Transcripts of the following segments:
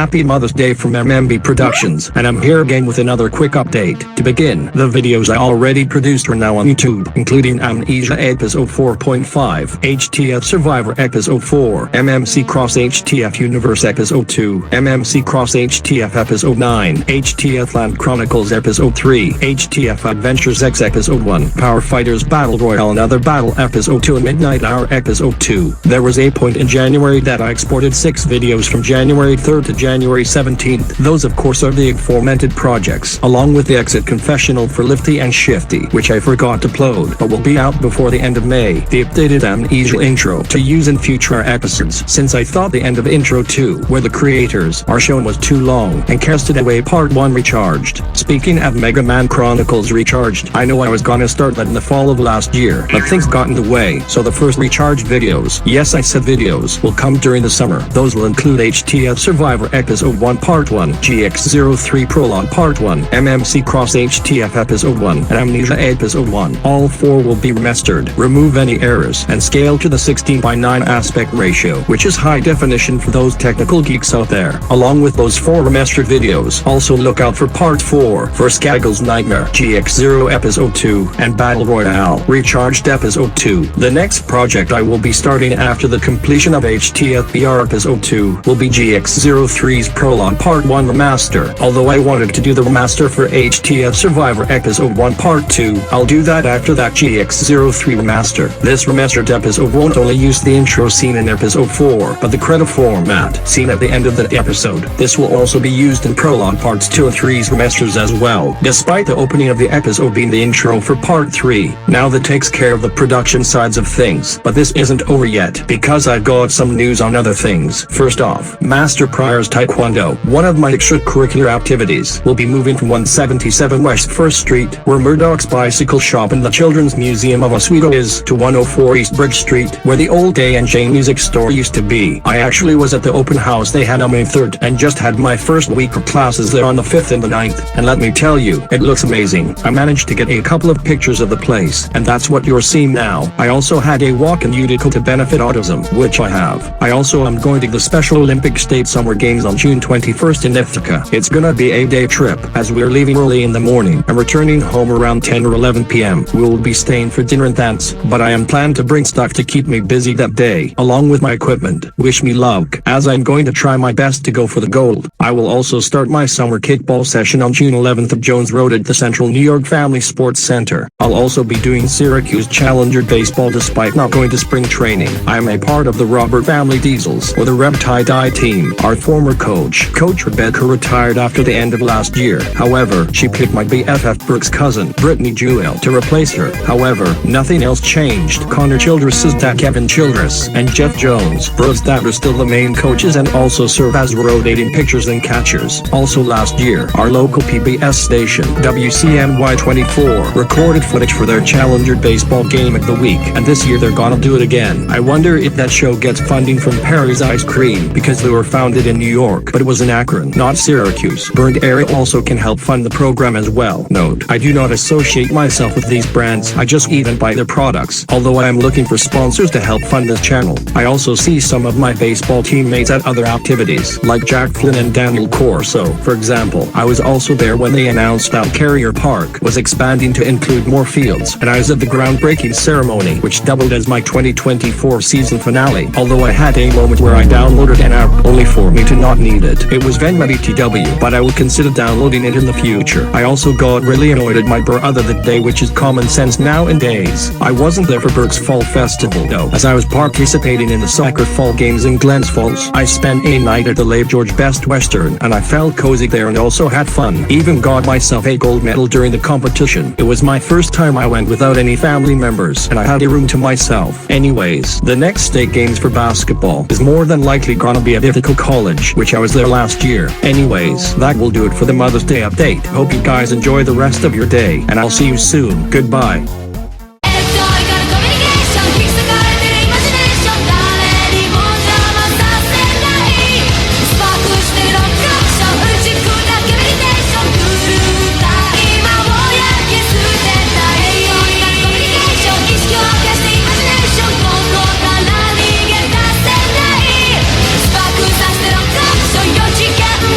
Happy Mother's Day from MMB Productions, and I'm here again with another quick update. To begin, the videos I already produced are now on YouTube, including Amnesia Episode 4.5, HTF Survivor Episode 4, MMC Cross HTF Universe Episode 2, MMC Cross HTF Episode 9, HTF Land Chronicles Episode 3, HTF Adventures X Episode 1, Power Fighters Battle Royale and Other Battle Episode 2 and Midnight Hour Episode 2. There was a point in January that I exported 6 videos from January 3rd to January 17th. Those of course are the aforementioned projects, along with the exit confessional for Lifty and Shifty, which I forgot to upload, but will be out before the end of May. The updated Amnesia intro to use in future episodes, since I thought the end of intro 2, where the creators are shown, was too long, and Casted Away Part 1 recharged. Speaking of Mega Man Chronicles recharged, I know I was gonna start that in the fall of last year, but things got in the way, so the first recharged videos, yes I said videos, will come during the summer. Those will include HTF Survivor Episode 1 Part 1, GX03 Prologue Part 1, MMC Cross HTF Episode 1, and Amnesia Episode 1. All 4 will be remastered, remove any errors, and scale to the 16:9 aspect ratio, which is high definition for those technical geeks out there. Along with those 4 remastered videos, also look out for Part 4, for Skaggle's Nightmare, GX0 Episode 2, and Battle Royale, Recharged Episode 2. The next project I will be starting after the completion of HTF BR Episode 2 will be GX03's Prologue Part 1 Remaster. Although I wanted to do the remaster for HTF Survivor Episode 1 Part 2, I'll do that after that GX03 remaster. This remastered episode won't only use the intro scene in Episode 4, but the credit format seen at the end of the episode. This will also be used in Prologue Parts 2 and 3's remasters as well, despite the opening of the episode being the intro for Part 3. Now that takes care of the production sides of things, but this isn't over yet, because I've got some news on other things. First off, Master Pryor's Taekwondo, one of my extracurricular activities, will be moving from 177 West 1st Street, where Murdoch's bicycle shop and the Children's Museum of Oswego is, to 104 East Bridge Street, where the old A&J music store used to be. I actually was at the open house they had on May 3rd, and just had my first week of classes there on the 5th and the 9th, and let me tell you, it looks amazing. I managed to get a couple of pictures of the place, and that's what you're seeing now. I also had a walk in Utica to benefit autism, which I have. I also am going to the Special Olympic State Summer Games on June 21st in Ithaca. It's gonna be a day trip, as we're leaving early in the morning and returning home around 10 or 11 p.m. We'll be staying for dinner and dance, but I am planned to bring stuff to keep me busy that day, along with my equipment. Wish me luck, as I'm going to try my best to go for the gold. I will also start my summer kickball session on June 11th at Jones Road at the Central New York Family Sports Center. I'll also be doing Syracuse Challenger baseball despite not going to spring training. I am a part of the Robert Family Diesels, or the Reb Tie-Dye team. Our former coach, Coach Rebecca, retired after the end of last year. However, she picked my BFF Brooks' cousin, Brittany Jewell, to replace her. However, nothing else changed. Connor Childress's dad, Kevin Childress, and Jeff Jones, Brooks' dad, are still the main coaches and also serve as rotating pitchers and catchers. Also last year, our local PBS station, WCNY 24, recorded footage for their Challenger baseball game of the week, and this year they're gonna do it again. I wonder if that show gets funding from Perry's Ice Cream, because they were founded in New York, but it was in Akron, not Syracuse. Burned Area also can help fund the program as well. Note, I do not associate myself with these brands, I just eat and buy their products, although I am looking for sponsors to help fund this channel. I also see some of my baseball teammates at other activities, like Jack Flynn and Daniel Corso, for example. I was also there when they announced that Carrier Park was expanding to include more fields, and I was at the groundbreaking ceremony, which doubled as my 2024 season finale, although I had a moment where I downloaded an app only for me to not need it. It was Venmo BTW, but I will consider downloading it in the future. I also got really annoyed at my brother that day, which is common sense nowadays. I wasn't there for Burke's Fall Festival though, as I was participating in the soccer fall games in Glens Falls. I spent a night at the Lake George Best Western, and I felt cozy there and also had fun. Even got myself a gold medal during the competition. It was my first time I went without any family members, and I had a room to myself. Anyways, the next state games for basketball is more than likely gonna be at Ithaca College, which I was there last year. Anyways, that will do it for the Mother's Day update. Hope you guys enjoy the rest of your day, and I'll see you soon. Goodbye. Get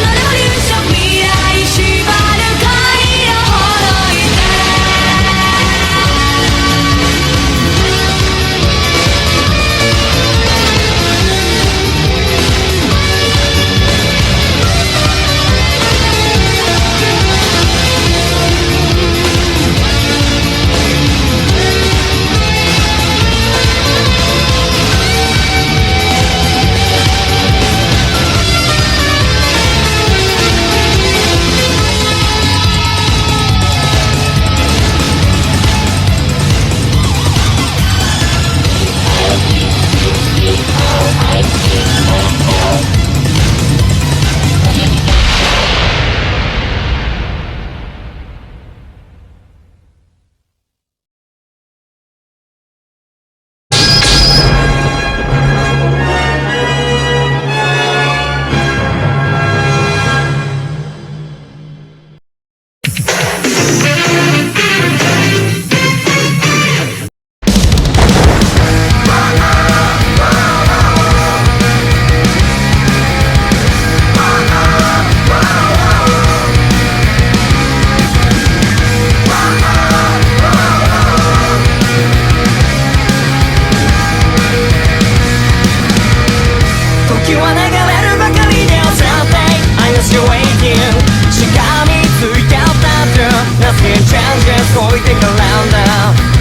時は流れるばかりで Someday I was your waiting しがみついちゃったって Nothing changes 置いてからんだ